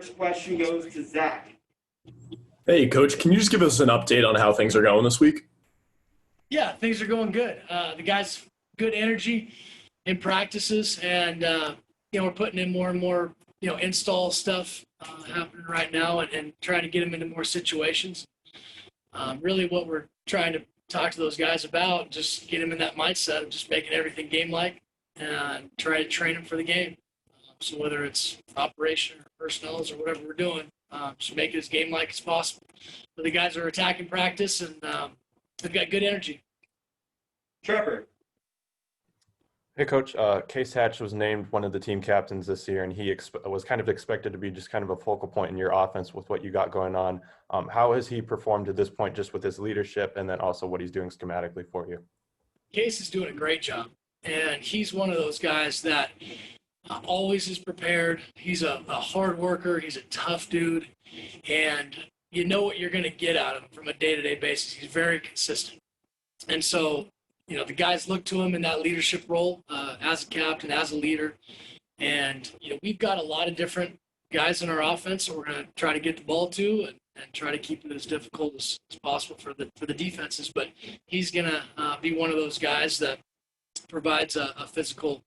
First question goes to Zach. Hey, Coach, can you just give us an update on how things are going this week? Yeah, things are going good. The guys, good energy in practices, and we're putting in more and more, install stuff happening right now, and trying to get them into more situations. Really, what we're trying to talk to those guys about, just get them in that mindset of just making everything game-like, and try to train them for the game. So whether it's operation or personnels or whatever we're doing, just make it as game-like as possible. But the guys are attacking practice, and they've got good energy. Trevor. Hey, Coach. Case Hatch was named one of the team captains this year, and he was kind of expected to be just kind of a focal point in your offense with what you got going on. How has he performed to this point just with his leadership and then also what he's doing schematically for you? Case is doing a great job, and he's one of those guys that always is prepared. He's a hard worker. He's a tough dude, and you know what you're going to get out of him from a day-to-day basis. He's very consistent. And so, the guys look to him in that leadership role as a captain, as a leader. And, we've got a lot of different guys in our offense that we're going to try to get the ball to and try to keep it as difficult as possible for the defenses. But he's going to be one of those guys that provides a physical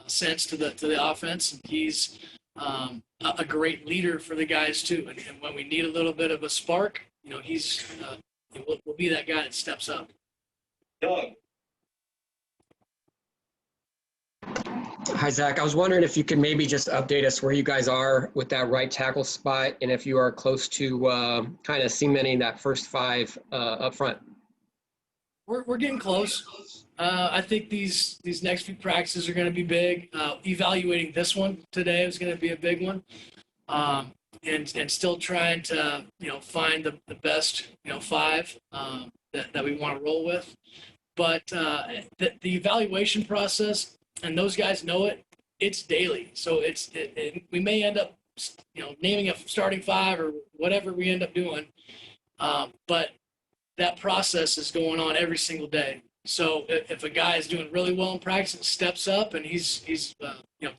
sense to the offense. And he's a great leader for the guys, too. And when we need a little bit of a spark, he's will be that guy that steps up. Doug. Hi, Zach. I was wondering if you could maybe just update us where you guys are with that right tackle spot and if you are close to kind of cementing that first five up front. We're getting close. I think these next few practices are going to be big. Evaluating this one today is going to be a big one. And still trying to, find the best, five that we want to roll with. But the evaluation process, and those guys know it, it's daily. So we may end up, naming a starting five or whatever we end up doing. But that process is going on every single day. So if a guy is doing really well in practice and steps up and he's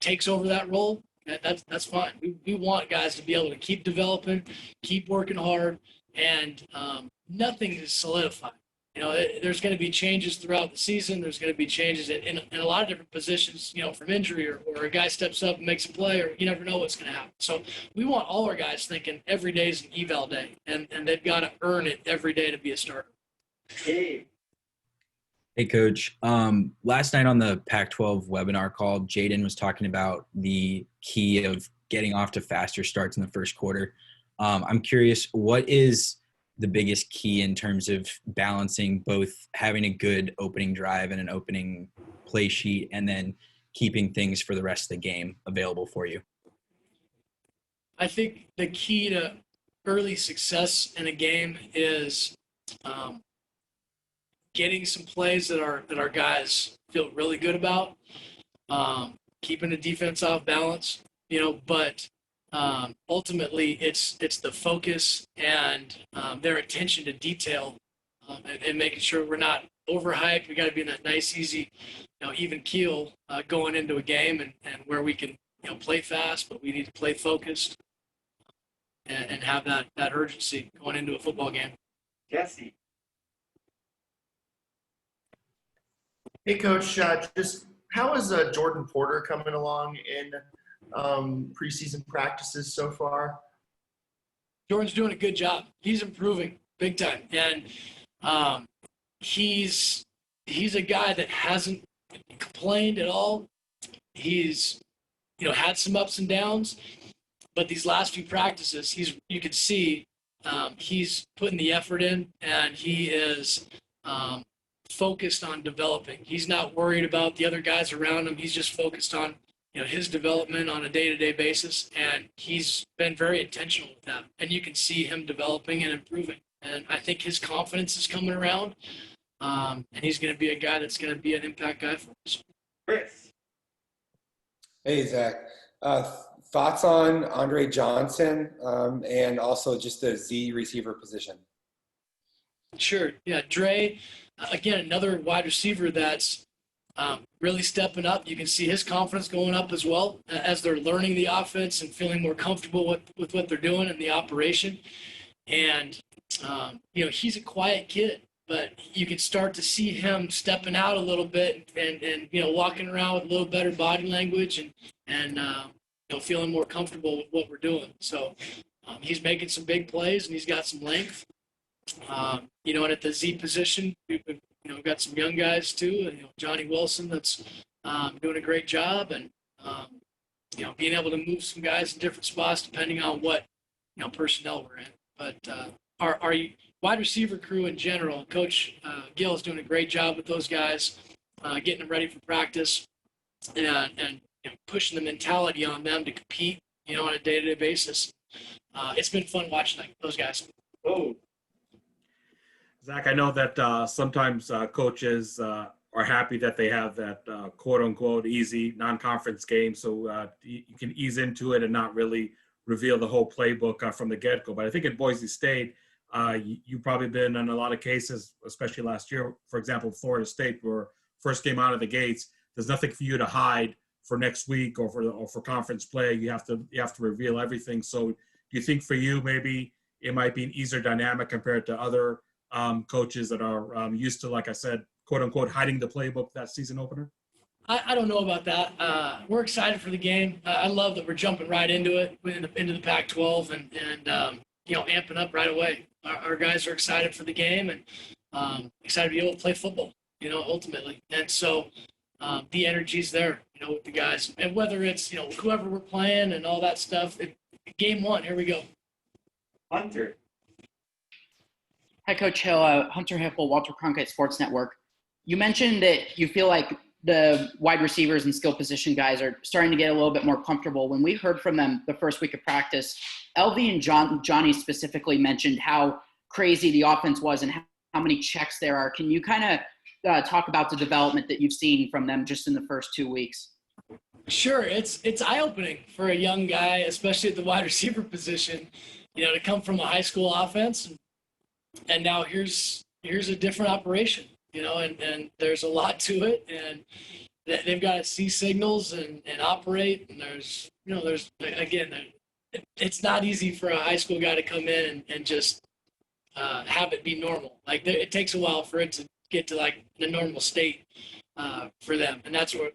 takes over that role, that's fine. We want guys to be able to keep developing, keep working hard, and nothing is solidified. There's going to be changes throughout the season. There's going to be changes in a lot of different positions, from injury or a guy steps up and makes a play, or you never know what's going to happen. So we want all our guys thinking every day is an eval day, and they've got to earn it every day to be a starter. Hey. Hey, Coach. Last night on the Pac-12 webinar call, Jaden was talking about the key of getting off to faster starts in the first quarter. I'm curious, what is the biggest key in terms of balancing both having a good opening drive and an opening play sheet and then keeping things for the rest of the game available for you? I think the key to early success in a game is getting some plays that our guys feel really good about, keeping the defense off balance, but ultimately it's the focus and their attention to detail and making sure we're not overhyped. We got to be in that nice, easy, even keel going into a game and where we can, play fast, but we need to play focused and have that urgency going into a football game. Jesse. Hey, Coach, just how is Jordan Porter coming along in preseason practices so far? Jordan's doing a good job. He's improving big time. And he's a guy that hasn't complained at all. He's, had some ups and downs, but these last few practices, you could see he's putting the effort in, and he is focused on developing. He's not worried about the other guys around him. He's just focused on his development on a day-to-day basis, and he's been very intentional with that. And you can see him developing and improving. And I think his confidence is coming around, and he's going to be a guy that's going to be an impact guy for us. Chris. Hey, Zach. Thoughts on Andre Johnson and also just the Z receiver position? Sure. Yeah, Dre, again, another wide receiver that's really stepping up. You can see his confidence going up as well as they're learning the offense and feeling more comfortable with what they're doing in the operation. And, he's a quiet kid, but you can start to see him stepping out a little bit and walking around with a little better body language and feeling more comfortable with what we're doing. So he's making some big plays and he's got some length. And at the Z position, we've got some young guys too. Johnny Wilson that's doing a great job, and being able to move some guys in different spots depending on what personnel we're in. But our wide receiver crew in general, Coach Gill is doing a great job with those guys, getting them ready for practice and pushing the mentality on them to compete, on a day-to-day basis. It's been fun watching those guys. Oh, Zach, I know that sometimes coaches are happy that they have that quote-unquote easy non-conference game, so you can ease into it and not really reveal the whole playbook from the get-go. But I think at Boise State, you've probably been in a lot of cases, especially last year, for example, Florida State, where first game out of the gates, there's nothing for you to hide for next week or for conference play. You have to reveal everything. So do you think for you maybe it might be an easier dynamic compared to other coaches that are used to, like I said, quote unquote, hiding the playbook that season opener? I don't know about that. We're excited for the game. I love that we're jumping right into it, into the Pac-12 and amping up right away. Our guys are excited for the game and excited to be able to play football, ultimately. And so the energy's there, with the guys. And whether it's, whoever we're playing and all that stuff, game one, here we go. Hunter. Hi, Coach Hill. Hunter Hippel, Walter Cronkite Sports Network. You mentioned that you feel like the wide receivers and skill position guys are starting to get a little bit more comfortable. When we heard from them the first week of practice, LV and Johnny specifically mentioned how crazy the offense was and how many checks there are. Can you kind of talk about the development that you've seen from them just in the first 2 weeks? Sure. It's eye-opening for a young guy, especially at the wide receiver position, to come from a high school offense. And now here's a different operation, and there's a lot to it, and they've got to see signals and operate. And there's again, it's not easy for a high school guy to come in and just have it be normal. Like it takes a while for it to get to like the normal state for them. And that's what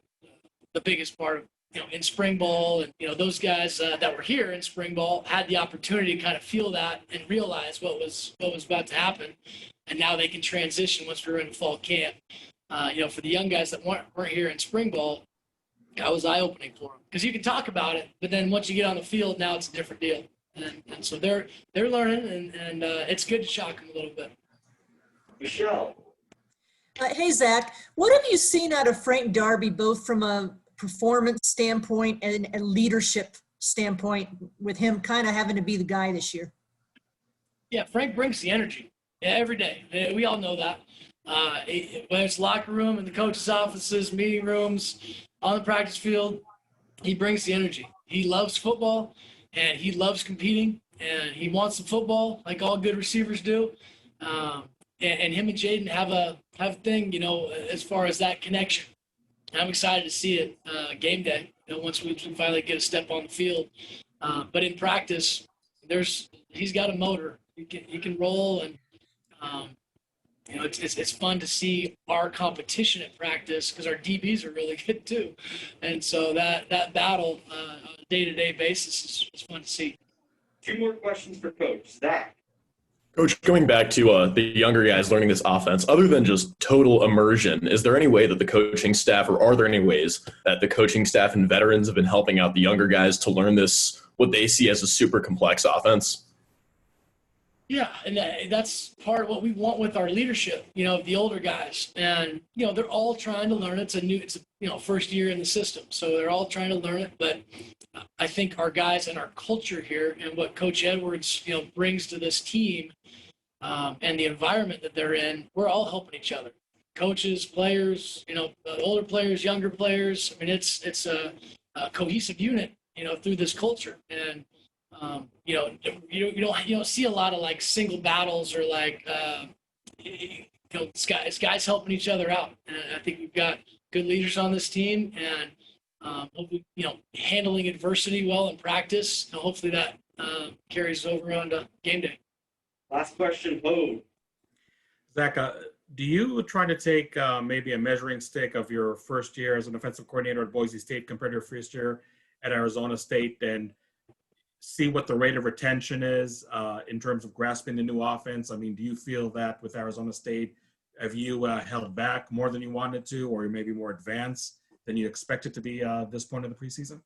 the biggest part of, in spring ball and, those guys that were here in spring ball had the opportunity to kind of feel that and realize what was about to happen. And now they can transition once we're in fall camp. For the young guys that weren't here in spring ball, that was eye-opening for them because you can talk about it, but then once you get on the field, now it's a different deal. And so they're learning and it's good to shock them a little bit. Michelle. Hey, Zach, what have you seen out of Frank Darby, both from a performance standpoint and a leadership standpoint, with him kind of having to be the guy this year? Yeah, Frank brings the energy every day. We all know that. Whether it's locker room and the coaches' offices, meeting rooms, on the practice field, he brings the energy. He loves football, and he loves competing, and he wants the football like all good receivers do. And him and Jaden have a thing, as far as that connection. I'm excited to see it game day, once we finally get a step on the field. But in practice, he's got a motor. He can roll, and it's fun to see our competition at practice because our DBs are really good too. And so that battle on a day-to-day basis is fun to see. 2 more questions for Coach. Zach. Coach, going back to the younger guys learning this offense, other than just total immersion, is there any way that the coaching staff, or are there any ways that the coaching staff and veterans have been helping out the younger guys to learn this, what they see as a super complex offense? Yeah, and that's part of what we want with our leadership, the older guys. And, they're all trying to learn. It's a first year in the system. So they're all trying to learn it. But I think our guys and our culture here and what Coach Edwards, brings to this team and the environment that they're in, we're all helping each other. Coaches, players, older players, younger players. I mean, it's a cohesive unit, through this culture. And, you don't see a lot of like single battles or like, it's guys helping each other out. And I think we've got good leaders on this team, and hopefully, handling adversity well in practice. And hopefully that carries over onto game day. Last question, Hode. Zach, do you try to take maybe a measuring stick of your first year as an offensive coordinator at Boise State compared to your first year at Arizona State and see what the rate of retention is in terms of grasping the new offense? I mean, do you feel that with Arizona State, have you held back more than you wanted to, or maybe more advanced than you expected to be this point of the preseason?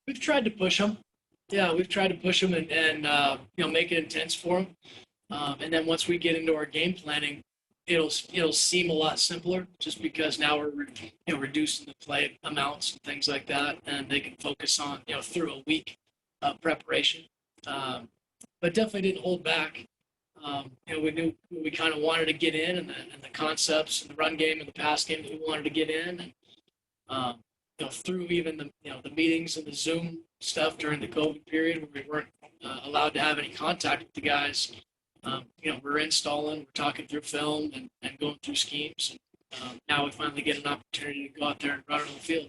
We've tried to push them. Yeah, we've tried to push them and make it intense for them. And then once we get into our game planning, it'll seem a lot simpler just because now we're reducing the play amounts and things like that, and they can focus on through a week of preparation. But definitely didn't hold back. We knew we kind of wanted to get in, and the concepts and the run game and the pass game that we wanted to get in, and through even the meetings and the Zoom stuff during the COVID period where we weren't allowed to have any contact with the guys. We're installing, we're talking through film and going through schemes. And now we finally get an opportunity to go out there and run it on the field.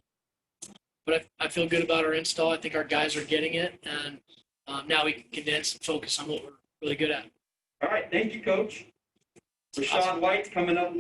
But I feel good about our install. I think our guys are getting it, and now we can condense and focus on what we're really good at. All right, thank you, Coach. Rashad White's coming up